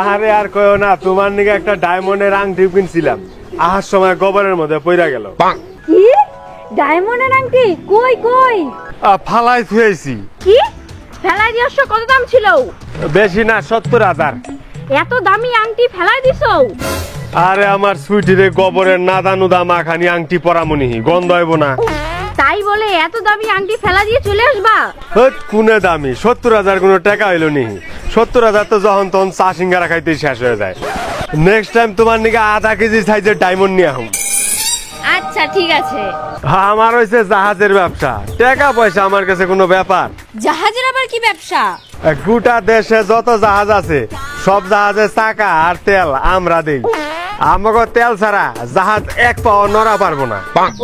আরে আর কইও না, তোমার নিকে একটা ডায়মন্ডের আংটি কিনছিলাম, আহার সময় গোবরের মধ্যে পইরা গেল। কি ডায়মন্ডের আংটি? কই কই? ফালাই থুয়েছি। কি ফেলাই দিয়েছ? কত দাম ছিল? বেশি না, 70,000। এত দামি আংটি ফেলাই দিছো? আরে আমার সুইটিরে গোবরের নাদানুদা মাখানি আংটি পরামনি, গন্ধ হইব না। তাই বলে এত দামি আংটি ফেলা দিয়ে চলে আসবা? কোনে দামি? 70,000 কোনো টাকা হইল নি? 70,000 তো যখন তখন চা সিঙ্গারা খাইতে শেষ হয়ে যায়। নেক্সট টাইম তোমার নিকে আধা কেজি সাইজের ডায়মন্ড নিয়ে আহুম। আচ্ছা ঠিক আছে। আমার হইছে জাহাজের ব্যবসা, টাকা পয়সা আমার কাছে কোনো ব্যাপার। জাহাজের আবার কি ব্যবসা? গোটা দেশে যত জাহাজ আছে সব জাহাজের চাকা আর তেল আমরা দেই। আমাকে তেল ছাড়া জাহাজ এক পাও নড়া পারবো না।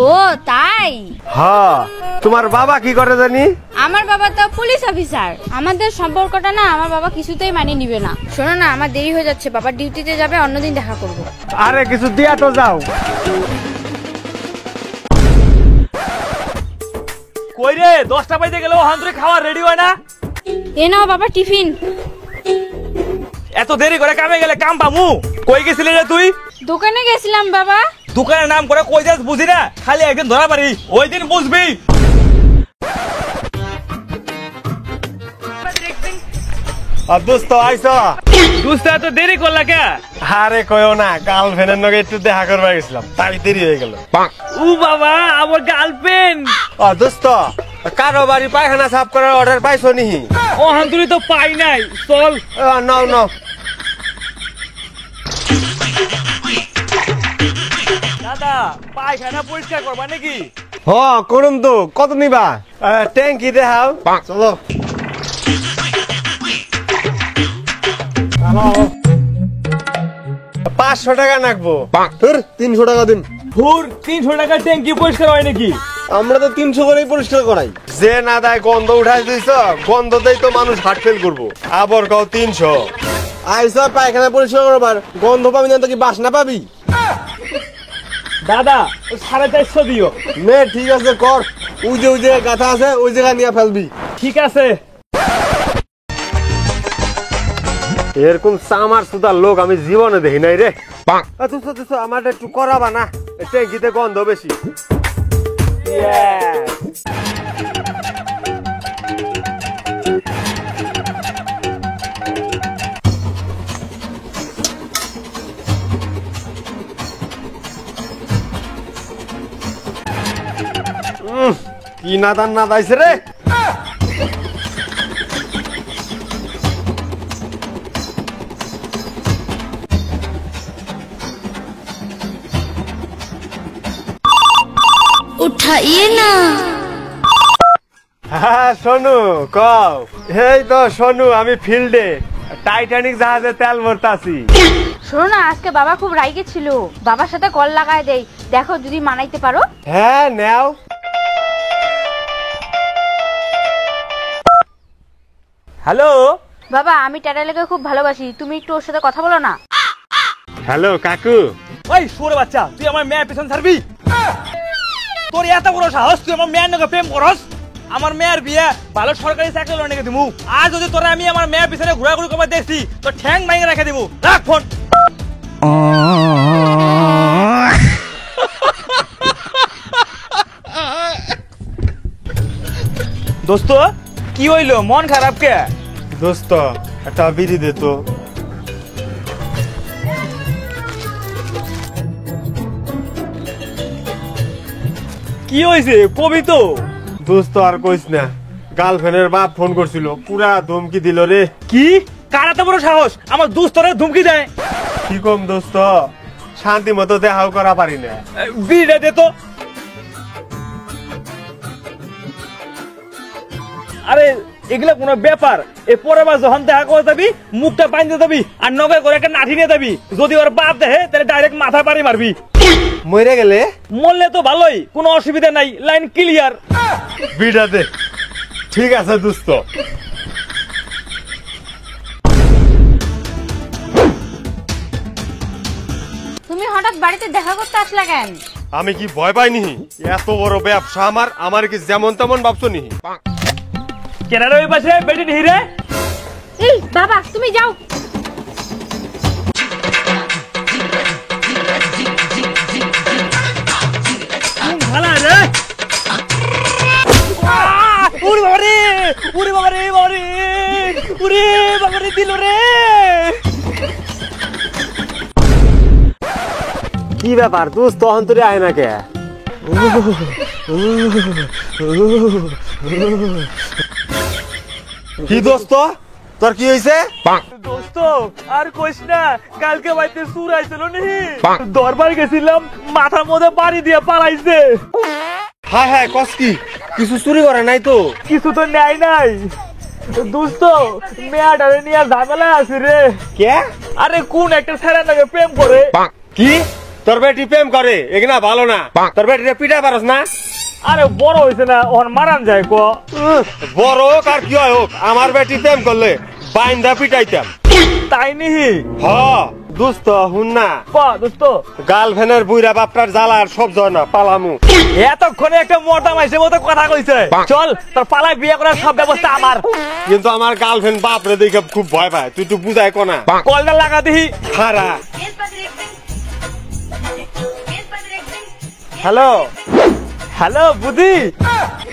ও তাই? হ্যাঁ, তোমার বাবা কি করে জানি? আমার বাবা তো পুলিশ অফিসার। আমাদের সম্পর্কটা না আমার বাবা কিছুতেই মানিয়ে নিবে না। শোনো না, আমার দেরি হয়ে যাচ্ছে, বাবা ডিউটিতে যাবে, অন্যদিন দেখা করব। আরে কিছু দিয়া তো যাও। কই রে, 10টা বাজে গেল, হান্তরে খাওয়া রেডি হয় না? এ নাও বাবা টিফিন। এত দেরি করে কামে গেলে কাম পামু? কই গেছিলি রে তুই? দোকানে গেছিলাম বাবা। দোকানের নাম করে কই যাস বুঝি না, খালি একদিন ধরা পারি, ওই দিন বুঝবি। দোস্ত আইস। দোস্ত এত দেরি করলা কে? আরে কইও না, গার্লফ্রেন্ডের নগে একটু দেখা করবা গেছিলাম, তাই দেরি হয়ে গেল। ও বাবা, আমার গার্লফ্রেন্ড। দোস্ত, কারো বাড়ি পায়খানা সাফ করার অর্ডার পাইছো নি? ও হান্তরি তো পাই নাই, চল। নাও নাও। দাদা, পায়খানা পরিষ্কার করবা নাকি? হ করুন তো, কত নিবা? ট্যাঙ্কি দেখাও। চলো। 500 টাকা নাকবো। 300 টাকা দিন। 300 টাকা ট্যাঙ্কি পরিষ্কার হয় নাকি? আমরা তো 300 করেই পরিষ্কার করাই। যে না দেয় গন্ধ উঠাই দিছ, গন্ধতেই তো মানুষ হার্ট ফেল করবো। আবার কও 300। আইসা পায়খানা পরিষ্কার করবার, গন্ধ পাবি না তো কি বাসনা পাবি? দাদা 450 দিও। নে ঠিক আছে, কর। ওই যে গাথা আছে, ওই জায়গায় নিয়ে ফেলবি। ঠিক আছে। এরকম সামার সুদার লোক আমি জীবনে দেখি নাই রে। আমার একটু করাবা না, ট্যাঙ্কিতে গন্ধ বেশি। কি নাদান না দাইছে রে। উঠাইয়ে না। হ্যাঁ সোনু, কও। এই তো সোনু, আমি ফিল্ডে টাইটানিক জাহাজে তেল ভরতাছি। শোনো না, আজকে বাবা খুব রাইগে ছিল, বাবার সাথে কল লাগায় দেই, দেখো যদি মানাইতে পারো। হ্যাঁ নাও। হ্যালো বাবা, আমি ট্যাটালেকে খুব ভালোবাসি, তুমি একটু ওর সাথে কথা বলো না। হ্যালো কাকু। ওই শুয়োর বাচ্চা, তুই আমার মেয়ের পিছন ছাড়বি? তোর এত বড় সাহস, তুই আমার মেয়ের নাকি প্রেম করস? আমার মেয়ের বিয়ে ভালো সরকারি চাকরি লড়ে নাকি দিমু? আর যদি তোরা আমি আমার মেয়ের পিছনে ঘোরাঘুরি করবার দেখছি, তো ঠ্যাং ভাঙে রেখে দিমু। রাখ ফোন। দোস্ত কি হইলো, মন খারাপ কে? দোস্ত একটা বিড়ি দে তো। কি হয়েছে কবি তো? দোস্ত আর কইস না, গার্লফ্রেন্ডের বাপ ফোন করছিল, পুরা ধমকি দিল রে। কি? কার এত বড় সাহস আমার দোস্তরে ধমকি দেয়? কি কম দোস্ত, শান্তি মতো দেখাও করা পারি না। বিড়ে দে তো। আরে এগুলা কোনো ব্যাপার? এ পরের বার যখন দেখা করে যাবি, মুখটা বাইন্ধে যাবি আর নগে করে একটা নাঠি নিয়ে যাবি। যদি ওর বাপ দেখে তাহলে ডাইরেক্ট মাথা পাড়ি মারবি। মরে গেলে? মরলে তো ভালোই, কোনো অসুবিধা নাই, লাইন ক্লিয়ার। বিড়া দে। ঠিক আছে দোস্ত। তুমি হঠাৎ বাড়িতে দেখা করতে আসলা কেন? আমি কি ভয় পাইনি? এত বড় ব্যবসা আমার কি যেমন তেমন ভাবছো নি? কেনার ওই পাশে বেটি হিরে। এই বাবা তুমি যাও। ভালো রে উড়ি বাবা রে উড়ি বাবা রে বাবারে উড়ি বাবা রে দিল রে কি ব্যাপার দোস্ত তখন তোরে আয় না কে কি দোস্ত তোর কি হয়েছে দোস্ত আর কইস না কালকে বাড়িতে সুর আইছিল নি দরবার গেছিলাম মাথার মধ্যে বাড়ি দিয়ে পালাইছে হায় হায় কস কি কিছু চুরি করে নাই তো কিছু তো নেয় নাই দোস্ত মেয়াটারে নিয়ে ঝামেলা আছে রে কে আরে কোন একটা ছেলের নাকি প্রেম করে কি তোর বেটি প্রেম করে এগুলা ভালো না তোর বেটি পিটা পারস না আরে বড় হয়েছে না ওর মারান যায় ক বড় হোক আর কি হয় হোক আমার বেটি প্রেম করলে বাইন্দা পিটাইতাম তাই নিহি হ দোস্ত হুন না দোস্ত গার্লফ্রেন্ডের বুইরা বাপটার জ্বালা আর সব জয় না পালামু এতক্ষণে একটা মর্দা মাইসের মতো কথা কইছে চল তোর পালায় বিয়ে করার সব ব্যবস্থা আমার কিন্তু আমার গার্লফ্রেন্ড বাপরে দেখে খুব ভয় পায় তুই তো বুঝাই কোনা কলটা লাগা দিহি খারা হ্যালো হ্যালো বুদ্ধি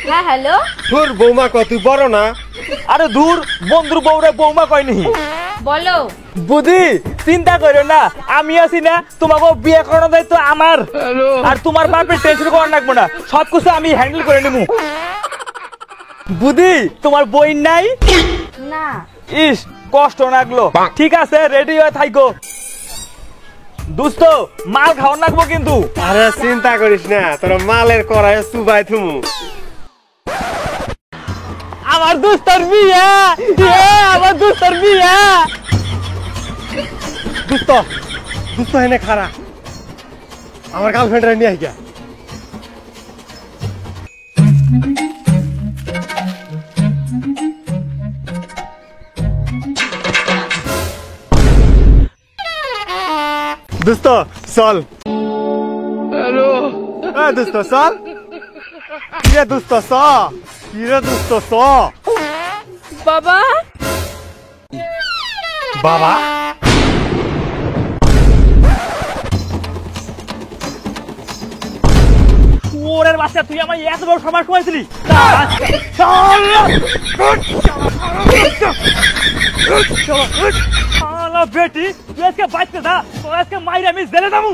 হ্যাঁ হ্যালো তোর বৌমা কত বড় না আরে দূর বন্ধুর বউরে বৌমা কয়নি বলো বুদ্ধি চিন্তা করো না আমি আছি না তোমাকে বিয়ে করানো দায়িত্ব আমার আর তোমার বাপের টেনশন করা লাগবো না সবকিছু আমি হ্যান্ডেল করে নেবো বুদ্ধি তোমার বই নাই না ইস কষ্ট লাগলো ঠিক আছে রেডি হয়ে থাইকো দোস্ত মাল খাওয়া লাগবো কিন্তু আরে চিন্তা করিস না তোর মালের করায় সুবাই থুমু আমার দোস্তর বিয়া আমার দোস্তর বিয়া দোস্ত দোস্ত এনে খারা আমার গার্লফ্রেন্ড নিয়ে আইগা দোস্ত চল হ্যালো দোস্ত চল কিরে দোস্ত চ কিরে দোস্ত চ বাবা বাবা ওরের বাচ্চা তুই আমার এত বড় সমাজ করেছিলি বেটি তুই আজকে বাঁচতে থা তোর আজকে মাইরে আমি জেলে যাবো